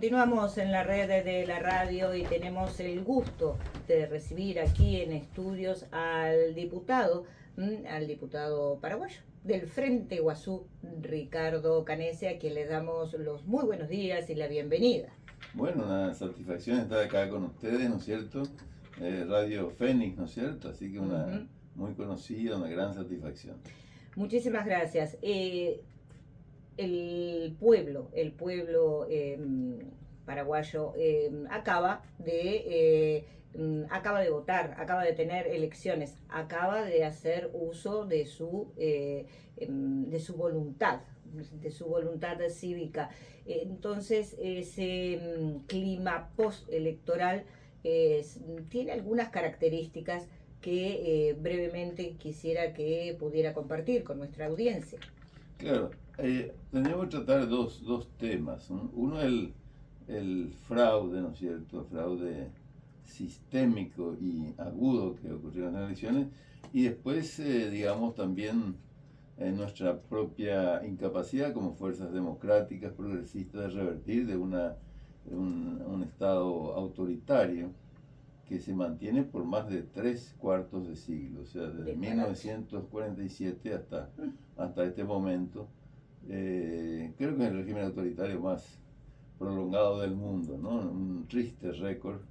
Continuamos en la red de la radio y tenemos el gusto de recibir aquí en estudios al diputado paraguayo del Frente Guazú, Ricardo Canese, a quien le damos los muy buenos días y la bienvenida. Bueno, una satisfacción estar acá con ustedes, ¿no es cierto? Radio Fénix, ¿no es cierto? Así que una muy conocida, una gran satisfacción. Muchísimas gracias. El pueblo paraguayo acaba de votar, acaba de tener elecciones, acaba de hacer uso de su voluntad, cívica. Entonces, ese clima postelectoral tiene algunas características que brevemente quisiera que pudiera compartir con nuestra audiencia. Claro, tendríamos que tratar dos temas, ¿no? Uno es el fraude, ¿no es cierto? Fraude sistémico y agudo que ocurrió en las elecciones, y después, digamos, también nuestra propia incapacidad como fuerzas democráticas, progresistas, de revertir de un Estado autoritario que se mantiene por más de 3/4 de siglo, o sea, desde 1947 hasta este momento. Creo que es el régimen autoritario más prolongado del mundo, ¿no? Un triste récord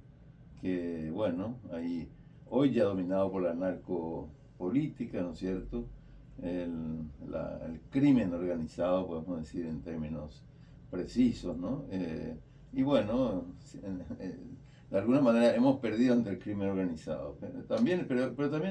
que, bueno, ahí hoy ya dominado por la narcopolítica, ¿no es cierto? El crimen organizado, podemos decir en términos precisos, ¿no? Y bueno, de alguna manera hemos perdido ante el crimen organizado. Pero también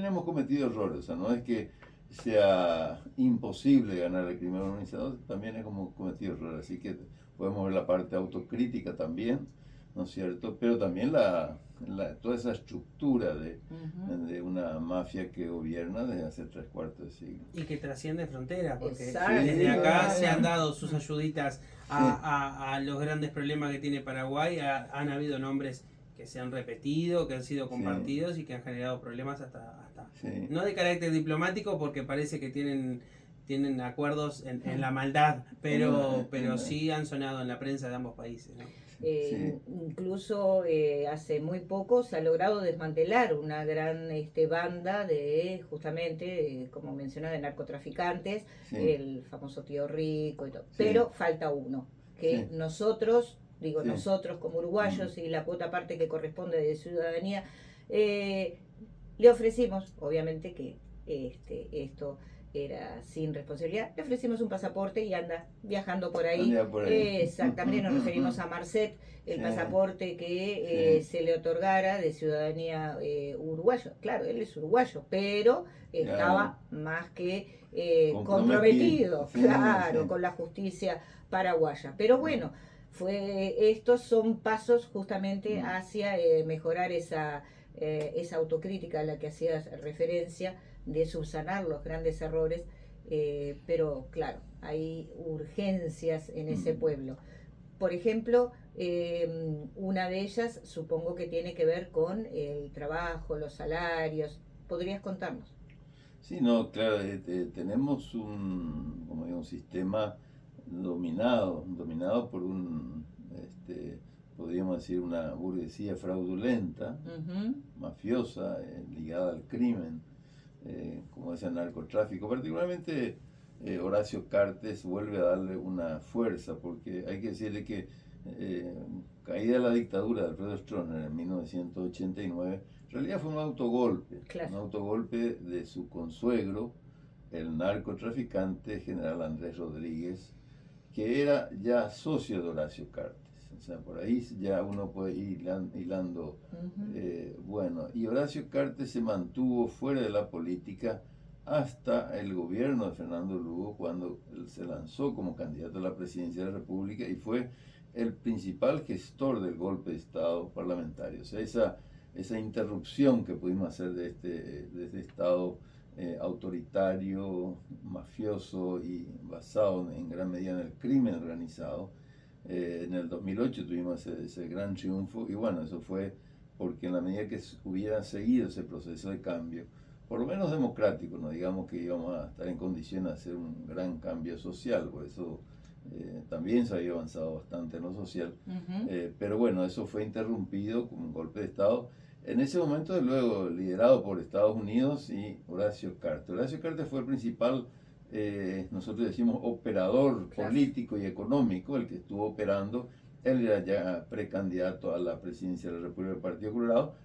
hemos cometido errores, o sea, no es que sea imposible ganar el crimen organizado, también hemos cometido errores, así que podemos ver la parte autocrítica también, ¿no es cierto? Pero también toda esa estructura de una mafia que gobierna desde hace 3/4 de siglo. Y que trasciende fronteras, porque Exacto. desde acá se han dado sus ayuditas a los grandes problemas que tiene Paraguay. Han habido nombres que se han repetido, que han sido compartidos y que han generado problemas hasta no de carácter diplomático, porque parece que tienen acuerdos en la maldad, pero sí han sonado en la prensa de ambos países, ¿no? Incluso hace muy poco se ha logrado desmantelar una gran banda de, justamente, como mencionaba, de narcotraficantes, el famoso Tío Rico y todo. Pero falta uno, que nosotros como uruguayos y la cuota parte que corresponde de ciudadanía, le ofrecimos, obviamente que esto era sin responsabilidad, le ofrecimos un pasaporte y anda viajando por ahí. Exactamente, nos referimos a Marcet, el pasaporte que se le otorgara de ciudadanía uruguayo. Claro, él es uruguayo, pero estaba más que comprometido, con la justicia paraguaya. Pero bueno, estos son pasos justamente hacia mejorar esa autocrítica a la que hacías referencia, de subsanar los grandes errores, pero claro, hay urgencias en ese pueblo. Por ejemplo, una de ellas supongo que tiene que ver con el trabajo, los salarios. ¿Podrías contarnos? Sí, no, claro, tenemos como digo, un sistema dominado por podríamos decir, una burguesía fraudulenta, mafiosa, ligada al crimen, como decía, el narcotráfico. Particularmente Horacio Cartes vuelve a darle una fuerza, porque hay que decirle que caída la dictadura de Alfredo Stroessner en 1989, en realidad fue un autogolpe de su consuegro, el narcotraficante general Andrés Rodríguez, que era ya socio de Horacio Cartes. O sea, por ahí ya uno puede ir hilando. Bueno, y Horacio Cartes se mantuvo fuera de la política hasta el gobierno de Fernando Lugo, cuando él se lanzó como candidato a la presidencia de la República y fue el principal gestor del golpe de Estado parlamentario. O sea, esa interrupción que pudimos hacer de este Estado autoritario, mafioso y basado en gran medida en el crimen organizado. En el 2008 tuvimos ese gran triunfo, y bueno, eso fue porque en la medida que hubieran seguido ese proceso de cambio, por lo menos democrático, no digamos que íbamos a estar en condiciones de hacer un gran cambio social, por eso también se había avanzado bastante en lo social, pero bueno, eso fue interrumpido con un golpe de Estado. En ese momento, de luego, liderado por Estados Unidos y Horacio Carter. Horacio Carter fue el principal, nosotros decimos, operador político y económico, el que estuvo operando. Él era ya precandidato a la presidencia de la República del Partido Colorado.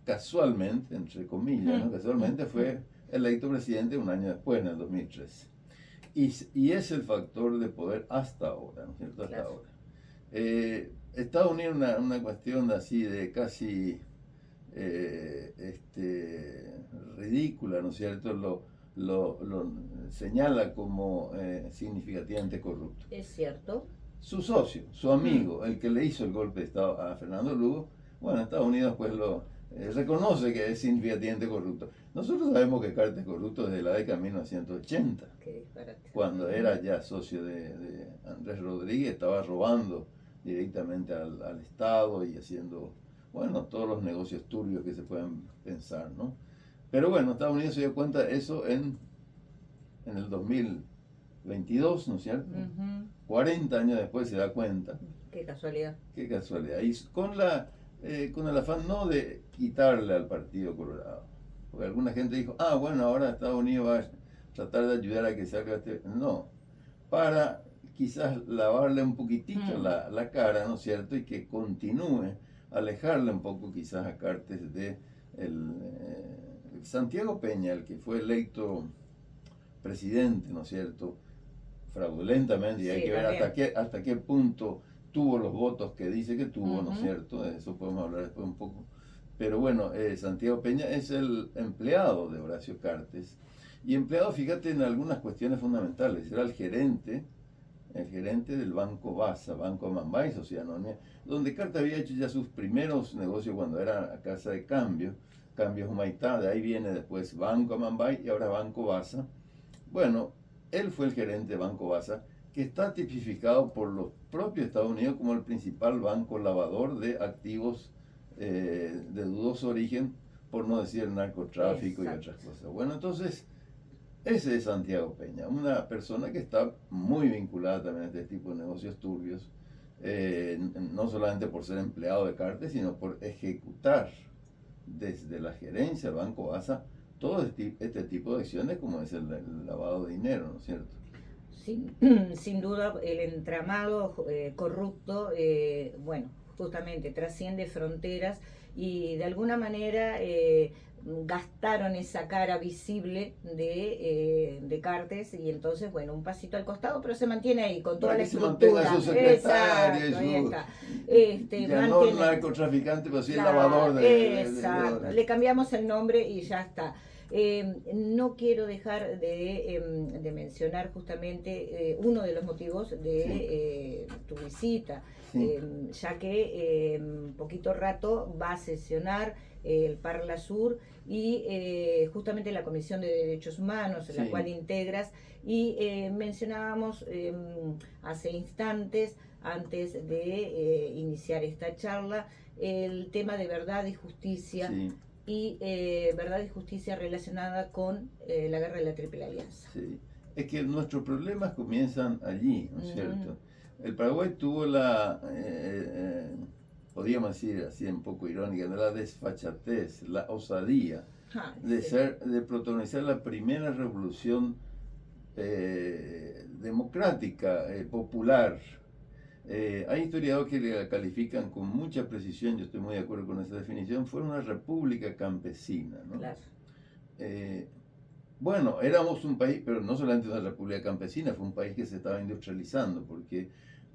Casualmente, entre comillas, ¿no? Casualmente fue electo presidente un año después, en el 2013. Y es el factor de poder hasta ahora, ¿no es cierto? Hasta ahora. Estados Unidos es una cuestión así de casi ridícula, ¿no es cierto? Lo señala como significativamente corrupto. Es cierto. Su socio, su amigo, el que le hizo el golpe de Estado a Fernando Lugo, bueno, Estados Unidos pues lo reconoce que es significativamente corrupto. Nosotros sabemos que Carter es corrupto desde la década de 1980, cuando era ya socio de Andrés Rodríguez, estaba robando directamente al Estado y haciendo, bueno, todos los negocios turbios que se puedan pensar, ¿no? Pero bueno, Estados Unidos se dio cuenta de eso en el 2022, ¿no es cierto? 40 años después se da cuenta. Qué casualidad. Qué casualidad. Y con el afán no de quitarle al Partido Colorado, porque alguna gente dijo, bueno, ahora Estados Unidos va a tratar de ayudar a que salga este... No, para quizás lavarle un poquitito la cara, ¿no es cierto? Y que continúe, alejarle un poco quizás a Carter de Santiago Peña, el que fue electo presidente, ¿no es cierto? Fraudulentamente, y hay que ver hasta qué punto tuvo los votos que dice que tuvo, ¿no es cierto? De eso podemos hablar después un poco. Pero bueno, Santiago Peña es el empleado de Horacio Carter. Y empleado, fíjate, en algunas cuestiones fundamentales. Era el gerente del Banco Basa, Banco Amambay, Sociedad Anónima, donde Carter había hecho ya sus primeros negocios cuando era casa de cambios Humaitá, de ahí viene después Banco Amambay y ahora Banco Basa. Bueno, él fue el gerente de Banco Basa, que está tipificado por los propios Estados Unidos como el principal banco lavador de activos de dudoso origen, por no decir narcotráfico y otras cosas. Bueno, entonces, ese es Santiago Peña, una persona que está muy vinculada también a este tipo de negocios turbios, no solamente por ser empleado de Carter, sino por ejecutar desde la gerencia del Banco Basa todo este tipo de acciones, como es el lavado de dinero, ¿no es cierto? Sin duda, el entramado corrupto, bueno, justamente trasciende fronteras y de alguna manera gastaron esa cara visible de Cartes, y entonces, bueno, un pasito al costado, pero se mantiene ahí con toda la estructura. Su secretario, ya no narcotraficante, pero sí el lavador de le cambiamos el nombre y ya está. No quiero dejar de mencionar justamente uno de los motivos de tu visita, ya que poquito rato va a sesionar el Parla Sur y justamente la Comisión de Derechos Humanos, en la cual integras, y mencionábamos hace instantes, antes de iniciar esta charla, el tema de verdad y justicia. Y verdad y justicia relacionada con la guerra de la Triple Alianza. Sí, es que nuestros problemas comienzan allí, ¿no es cierto? El Paraguay tuvo podríamos decir así un poco irónica, la desfachatez, la osadía de protagonizar la primera revolución democrática, popular. Hay historiadores que le califican con mucha precisión, yo estoy muy de acuerdo con esa definición, fue una república campesina, ¿no? Claro. Bueno, éramos un país, pero no solamente una república campesina, fue un país que se estaba industrializando, porque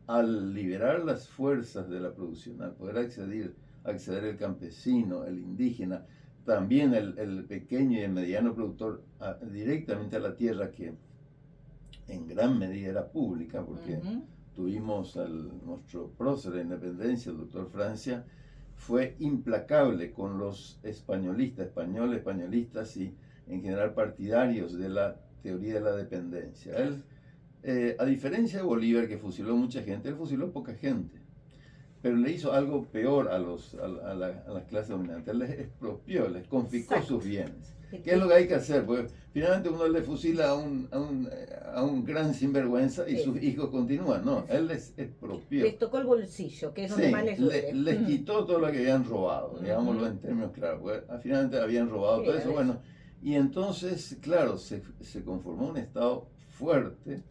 al liberar las fuerzas de la producción, al poder acceder el campesino, el indígena, también el pequeño y el mediano productor directamente a la tierra, que en gran medida era pública, porque tuvimos nuestro prócer de independencia, el doctor Francia, fue implacable con los españoles, españolistas y en general partidarios de la teoría de la dependencia. Él, a diferencia de Bolívar, que fusiló mucha gente, él fusiló poca gente, pero le hizo algo peor a las clases dominantes. Él les expropió, les confiscó sus bienes. ¿Qué es lo que hay que hacer? Porque finalmente uno le fusila a un gran sinvergüenza y sus hijos continúan. No, él les expropió. Les tocó el bolsillo, que es donde más les duele. Les quitó todo lo que habían robado, digámoslo en términos claros. Porque finalmente habían robado todo eso. Bueno, y entonces, claro, se conformó un Estado fuerte,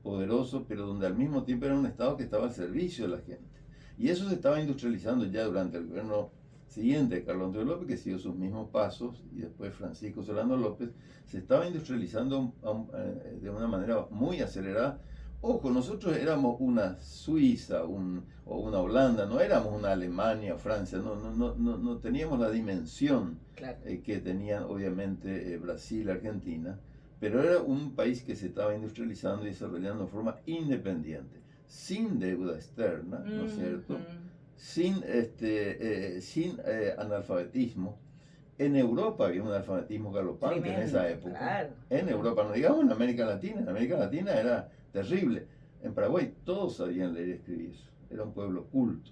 poderoso, pero donde al mismo tiempo era un Estado que estaba al servicio de la gente. Y eso se estaba industrializando ya durante el gobierno siguiente, Carlos Antonio López, que siguió sus mismos pasos, y después Francisco Solano López, se estaba industrializando de una manera muy acelerada. Ojo, nosotros éramos una Suiza o una Holanda, no éramos una Alemania o Francia, no teníamos la dimensión que tenían obviamente Brasil, Argentina, pero era un país que se estaba industrializando y desarrollando de forma independiente, sin deuda externa, ¿no es cierto? Sin analfabetismo. En Europa había un analfabetismo galopante en esa época. En Europa, no digamos en América Latina. En América Latina era terrible. En Paraguay todos sabían leer y escribir. Era un pueblo culto.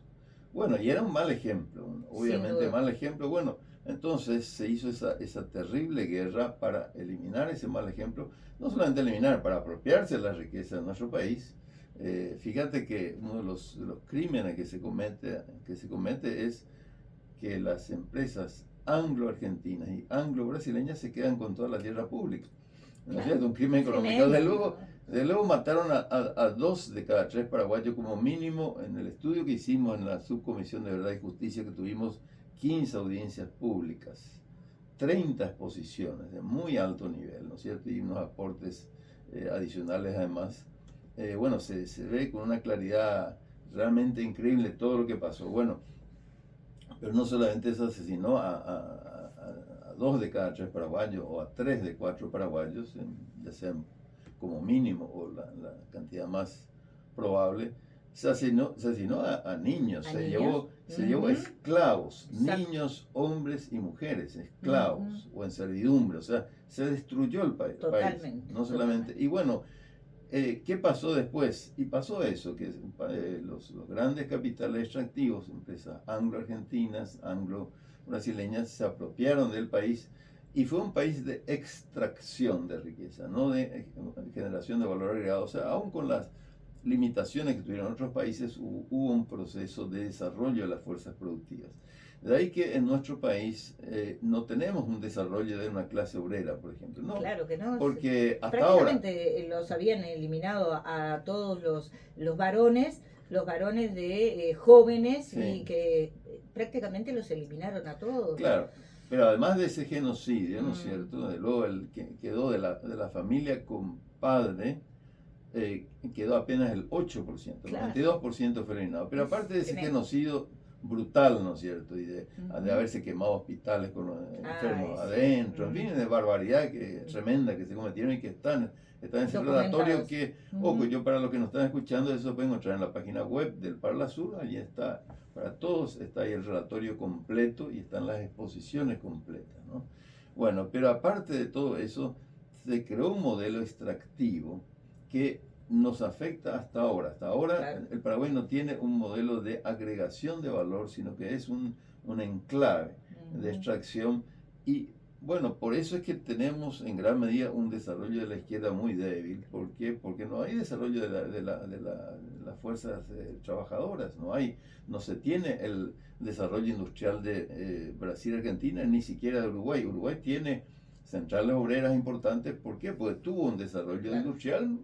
Bueno, y era un mal ejemplo, obviamente mal ejemplo. Bueno, entonces se hizo esa terrible guerra para eliminar ese mal ejemplo. No solamente eliminar, para apropiarse de la riqueza de nuestro país. Fíjate que uno de los crímenes que se comete es que las empresas anglo-argentinas y anglo-brasileñas se quedan con toda la tierra pública. ¿No es cierto? Un crimen económico. De luego mataron a 2 de cada 3 paraguayos como mínimo en el estudio que hicimos en la Subcomisión de Verdad y Justicia, que tuvimos 15 audiencias públicas, 30 exposiciones de muy alto nivel, ¿no es cierto? Y unos aportes adicionales además. Bueno, se ve con una claridad realmente increíble todo lo que pasó. Bueno, pero no solamente eso asesinó a 2 de cada 3 paraguayos o a 3 de 4 paraguayos, ya sean como mínimo o la cantidad más probable, se asesinó a niños, se llevó esclavos, niños, hombres y mujeres, esclavos o en servidumbre, o sea, se destruyó el país. No solamente, y bueno, ¿qué pasó después? Y pasó eso, que los grandes capitales extractivos, empresas anglo-argentinas, anglo-brasileñas, se apropiaron del país y fue un país de extracción de riqueza, no de generación de valor agregado. O sea, aún con las limitaciones que tuvieron otros países, hubo un proceso de desarrollo de las fuerzas productivas. De ahí que en nuestro país no tenemos un desarrollo de una clase obrera, por ejemplo. No, claro que no. Porque hasta ahora los habían eliminado a todos los varones de jóvenes, y que prácticamente los eliminaron a todos. Claro, pero además de ese genocidio, ¿no es cierto? De luego el que quedó de la familia con padre, quedó apenas el 8%, el 92% fue eliminado. Pero aparte de ese genocidio brutal, ¿no es cierto? Y de haberse quemado hospitales con los enfermos adentro, en fin, de barbaridad tremenda que se cometieron y que están en ese relatorio que, ojo, yo para los que nos están escuchando, eso pueden encontrar en la página web del Parla Sur, allí está, para todos, está ahí el relatorio completo y están las exposiciones completas, ¿no? Bueno, pero aparte de todo eso, se creó un modelo extractivo que nos afecta hasta ahora. Hasta ahora el Paraguay no tiene un modelo de agregación de valor, sino que es un enclave de extracción. Y bueno, por eso es que tenemos en gran medida un desarrollo de la izquierda muy débil. ¿Por qué? Porque no hay desarrollo de las fuerzas trabajadoras. No se tiene el desarrollo industrial de Brasil, Argentina, ni siquiera de Uruguay. Uruguay tiene centrales obreras importantes. ¿Por qué? Porque tuvo un desarrollo industrial,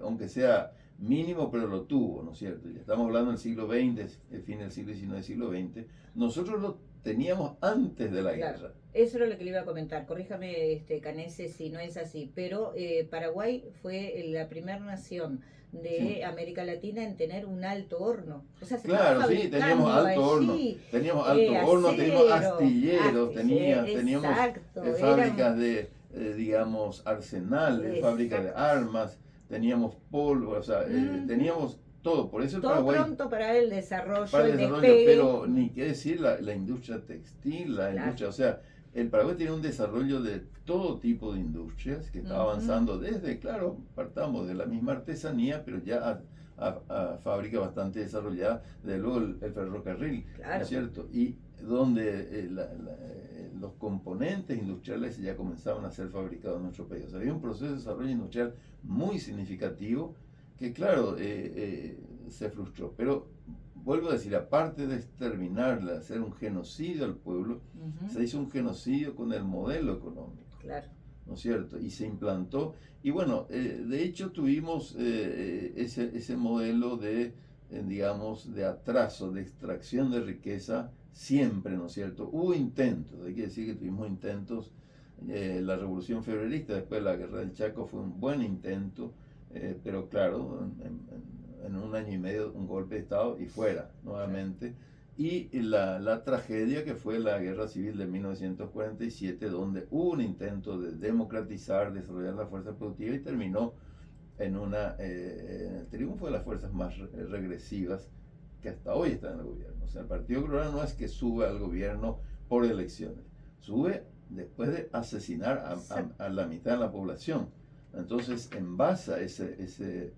aunque sea mínimo, pero lo tuvo, ¿no es cierto? Ya estamos hablando del siglo XX, el fin del siglo XIX, siglo XX. Nosotros lo teníamos antes de la guerra. Eso era lo que le iba a comentar. Corríjame, Canese, si no es así. Pero Paraguay fue la primera nación de América Latina en tener un alto horno. O sea, claro, sí, teníamos alto horno. Teníamos alto horno, teníamos astilleros, teníamos fábricas de, digamos, arsenales, fábricas de armas, teníamos polvo, o sea, teníamos todo. Por eso el Paraguay, pronto para el desarrollo, el despegue. Pero ni qué decir la industria textil, industria, o sea, el Paraguay tiene un desarrollo de todo tipo de industrias que está avanzando desde, claro, partamos de la misma artesanía, pero ya a fábricas bastante desarrolladas, desde luego el ferrocarril, Claro. ¿no es cierto? Y donde los componentes industriales ya comenzaban a ser fabricados en nuestro país. O sea, había un proceso de desarrollo industrial muy significativo que, claro, se frustró. Pero vuelvo a decir, aparte de exterminarla, hacer un genocidio al pueblo, se hizo un genocidio con el modelo económico. Claro. ¿No es cierto? Y se implantó. Y bueno, de hecho tuvimos ese modelo de, digamos, de atraso, de extracción de riqueza siempre, ¿no es cierto? Hubo intentos, hay que decir que tuvimos intentos. La Revolución Febrerista, después de la Guerra del Chaco, fue un buen intento, pero claro, en un año y medio un golpe de Estado y fuera nuevamente. Y la tragedia que fue la Guerra Civil de 1947, donde hubo un intento de democratizar, desarrollar la fuerza productiva y terminó en el triunfo de las fuerzas más regresivas que hasta hoy están en el gobierno. O sea, el Partido Colorado no es que sube al gobierno por elecciones, sube después de asesinar a la mitad de la población. Entonces, en base a ese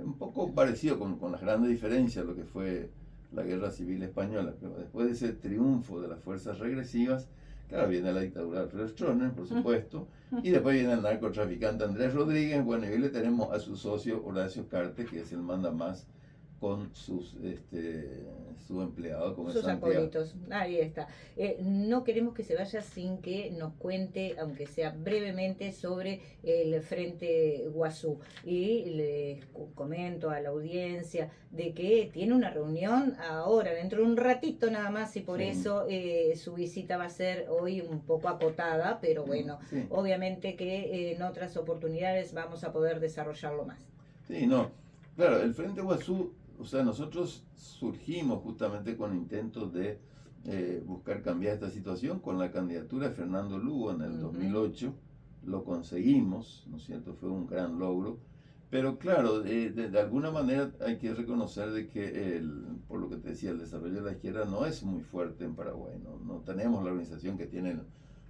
un poco parecido con las grandes diferencias, lo que fue la Guerra Civil Española, pero después de ese triunfo de las fuerzas regresivas, claro, viene la dictadura de Alfredo Stroessner, por supuesto, y después viene el narcotraficante Andrés Rodríguez, bueno, y hoy le tenemos a su socio Horacio Cartes, que es el mandamás, con su empleado, como sus acólitos, ahí está. No queremos que se vaya sin que nos cuente, aunque sea brevemente, sobre el Frente Guazú. Y les comento a la audiencia de que tiene una reunión ahora, dentro de un ratito nada más, y por eso su visita va a ser hoy un poco acotada, pero bueno, obviamente que en otras oportunidades vamos a poder desarrollarlo más. Sí, no, claro, el Frente Guazú, o sea, nosotros surgimos justamente con intentos de buscar cambiar esta situación con la candidatura de Fernando Lugo en el 2008. Lo conseguimos, ¿no es cierto? Fue un gran logro. Pero claro, de alguna manera hay que reconocer de que, por lo que te decía, el desarrollo de la izquierda no es muy fuerte en Paraguay. No tenemos la organización que tiene el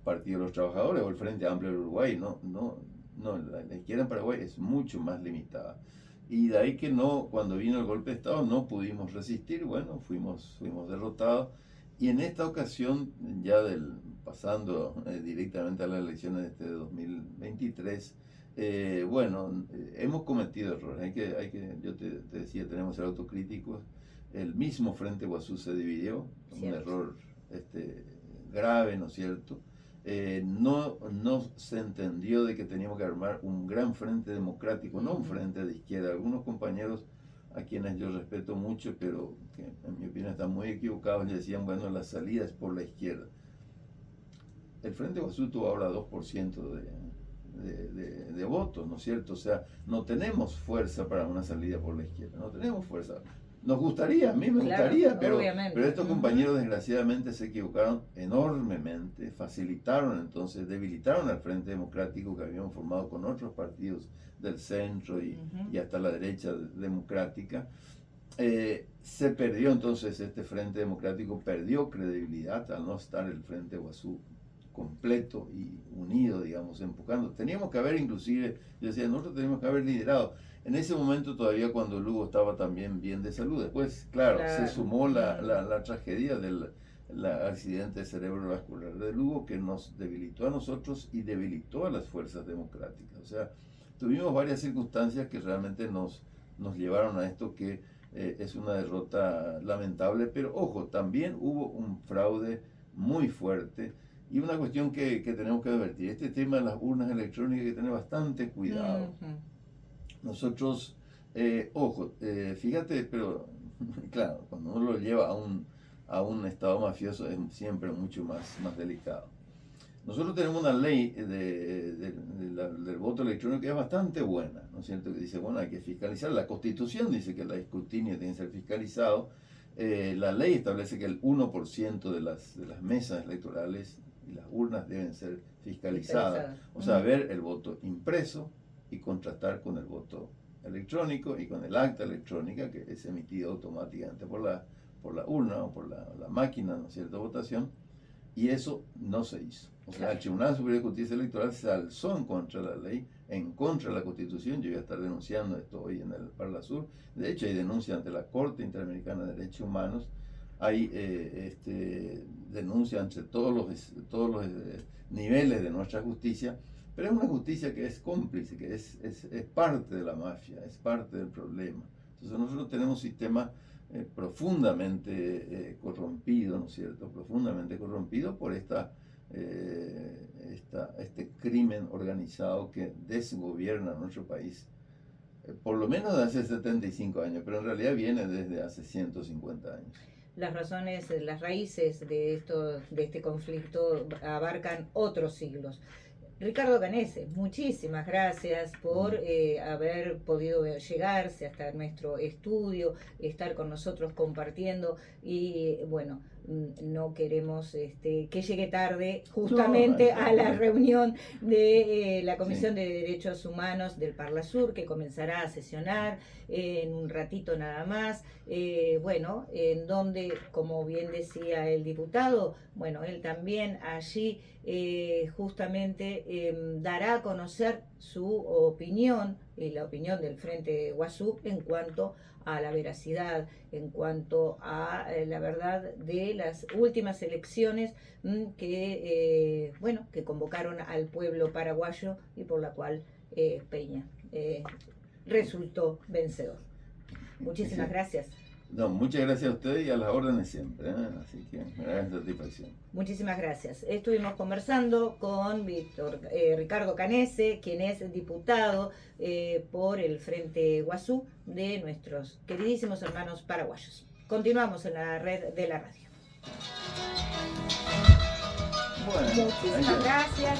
Partido de los Trabajadores o el Frente Amplio del Uruguay. La izquierda en Paraguay es mucho más limitada. Y de ahí que cuando vino el golpe de Estado no pudimos resistir, bueno, fuimos derrotados. Y en esta ocasión, ya pasando directamente a las elecciones de 2023, hemos cometido errores. Yo te decía, tenemos que ser autocríticos. El mismo Frente Guazú se dividió, un error grave, ¿no es cierto? No se entendió de que teníamos que armar un gran frente democrático, no un frente de izquierda. Algunos compañeros a quienes yo respeto mucho, pero que en mi opinión están muy equivocados, le decían, bueno, la salida es por la izquierda. El Frente Guazú tuvo ahora 2% de votos, ¿no es cierto? O sea, no tenemos fuerza para una salida por la izquierda, no tenemos fuerza. Nos gustaría, a mí me gustaría, pero estos compañeros desgraciadamente se equivocaron enormemente, facilitaron entonces, debilitaron al Frente Democrático que habíamos formado con otros partidos del centro y hasta la derecha democrática. Se perdió entonces este Frente Democrático, perdió credibilidad al no estar el Frente Guazú completo y unido, digamos, empujando. Teníamos que haber inclusive, yo decía, nosotros teníamos que haber liderado. En ese momento todavía cuando Lugo estaba también bien de salud. Después, claro. Se sumó la tragedia del accidente cerebrovascular de Lugo que nos debilitó a nosotros y debilitó a las fuerzas democráticas. O sea, tuvimos varias circunstancias que realmente nos llevaron a esto que es una derrota lamentable. Pero ojo, también hubo un fraude muy fuerte y una cuestión que tenemos que advertir. Este tema de las urnas electrónicas hay que tener bastante cuidado. Nosotros, fíjate, pero claro, cuando uno lo lleva a un estado mafioso es siempre mucho más delicado. Nosotros tenemos una ley del voto electrónico que es bastante buena, ¿no es cierto? Que dice, bueno, hay que fiscalizar. La Constitución dice que el escrutinio tiene que ser fiscalizado. La ley establece que el 1% de las mesas electorales y las urnas deben ser fiscalizadas. O sea, ver el voto impreso y contrastar con el voto electrónico y con el acta electrónica que es emitido automáticamente por la urna o por la máquina, ¿no es cierto?, votación. y eso no se hizo. O sea, el Tribunal Superior de Justicia Electoral se alzó en contra de la ley, en contra de la Constitución. Yo voy a estar denunciando esto hoy en el Parlasur. De hecho, hay denuncia ante la Corte Interamericana de Derechos Humanos. Hay denuncia ante todos los niveles de nuestra justicia, pero es una justicia que es cómplice, que es parte de la mafia, es parte del problema. Entonces nosotros tenemos un sistema profundamente corrompido, ¿no es cierto? Profundamente corrompido por este crimen organizado que desgobierna nuestro país, por lo menos de hace 75 años, pero en realidad viene desde hace 150 años. Las razones, las raíces de este conflicto abarcan otros siglos. Ricardo Canese, muchísimas gracias por haber podido llegarse hasta nuestro estudio, estar con nosotros compartiendo y bueno, no queremos que llegue tarde justamente a la reunión de la Comisión de Derechos Humanos del Parlasur, que comenzará a sesionar en un ratito nada más, bueno, en donde, como bien decía el diputado, bueno, él también allí justamente dará a conocer su opinión y la opinión del Frente Guazú en cuanto a la veracidad, en cuanto a la verdad de las últimas elecciones que convocaron al pueblo paraguayo y por la cual Peña resultó vencedor. Muchísimas gracias. No, muchas gracias a ustedes y a las órdenes siempre, así que me da satisfacción. Muchísimas gracias. Estuvimos conversando con Ricardo Canese, quien es diputado por el Frente Guazú de nuestros queridísimos hermanos paraguayos. Continuamos en la red de la radio. Bueno, muchísimas gracias.